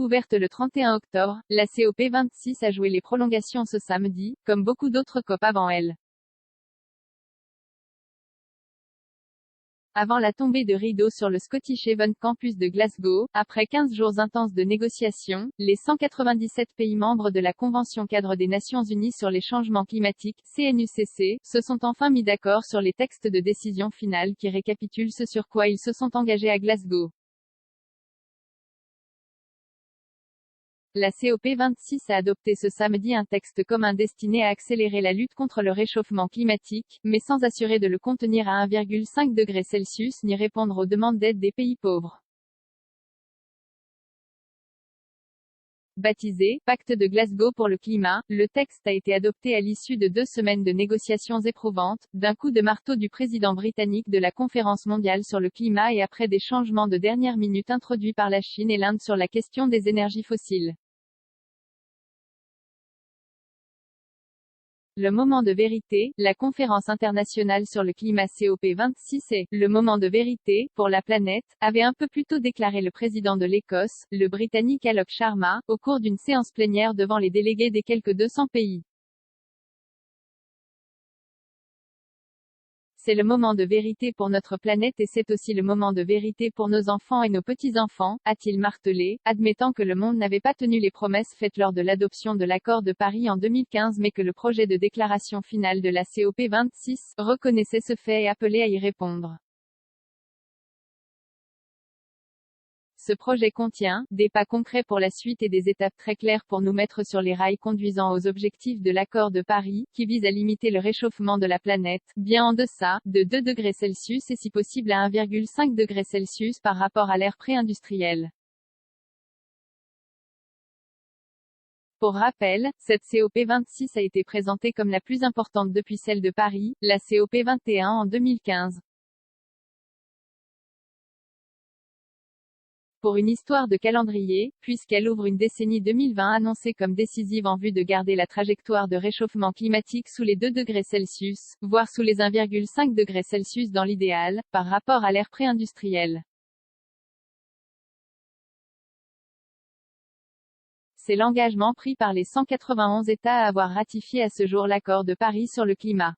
Ouverte le 31 octobre, la COP26 a joué les prolongations ce samedi, comme beaucoup d'autres COP avant elle. Avant la tombée de rideau sur le Scottish Event Campus de Glasgow, après 15 jours intenses de négociations, les 197 pays membres de la Convention cadre des Nations Unies sur les changements climatiques, CNUCC, se sont enfin mis d'accord sur les textes de décision finale qui récapitulent ce sur quoi ils se sont engagés à Glasgow. La COP26 a adopté ce samedi un texte commun destiné à accélérer la lutte contre le réchauffement climatique, mais sans assurer de le contenir à 1,5 degré Celsius ni répondre aux demandes d'aide des pays pauvres. Baptisé « Pacte de Glasgow pour le climat », le texte a été adopté à l'issue de 2 semaines de négociations éprouvantes, d'un coup de marteau du président britannique de la Conférence mondiale sur le climat et après des changements de dernière minute introduits par la Chine et l'Inde sur la question des énergies fossiles. Le moment de vérité, la conférence internationale sur le climat COP26 est « le moment de vérité, pour la planète », avait un peu plus tôt déclaré le président de l'Écosse, le Britannique Alok Sharma, au cours d'une séance plénière devant les délégués des quelques 200 pays. C'est le moment de vérité pour notre planète et c'est aussi le moment de vérité pour nos enfants et nos petits-enfants, a-t-il martelé, admettant que le monde n'avait pas tenu les promesses faites lors de l'adoption de l'accord de Paris en 2015 mais que le projet de déclaration finale de la COP26 reconnaissait ce fait et appelait à y répondre. Ce projet contient des pas concrets pour la suite et des étapes très claires pour nous mettre sur les rails conduisant aux objectifs de l'accord de Paris, qui vise à limiter le réchauffement de la planète, bien en deçà de 2 degrés Celsius et si possible à 1,5 degré Celsius par rapport à l'ère pré-industrielle. Pour rappel, cette COP26 a été présentée comme la plus importante depuis celle de Paris, la COP21 en 2015. Pour une histoire de calendrier, puisqu'elle ouvre une décennie 2020 annoncée comme décisive en vue de garder la trajectoire de réchauffement climatique sous les 2 degrés Celsius, voire sous les 1,5 degrés Celsius dans l'idéal, par rapport à l'ère pré-industrielle. C'est l'engagement pris par les 191 États à avoir ratifié à ce jour l'accord de Paris sur le climat.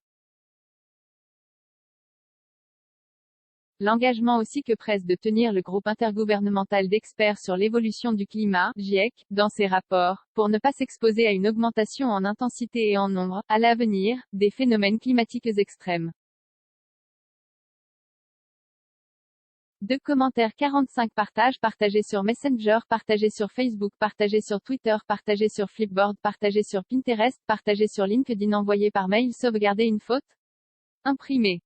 L'engagement aussi que presse de tenir le groupe intergouvernemental d'experts sur l'évolution du climat, GIEC, dans ses rapports, pour ne pas s'exposer à une augmentation en intensité et en nombre, à l'avenir, des phénomènes climatiques extrêmes. 2 commentaires 45 partages partagés sur Messenger partagés sur Facebook partagés sur Twitter partagés sur Flipboard partagés sur Pinterest partagés sur LinkedIn envoyé par mail sauvegarder une faute imprimé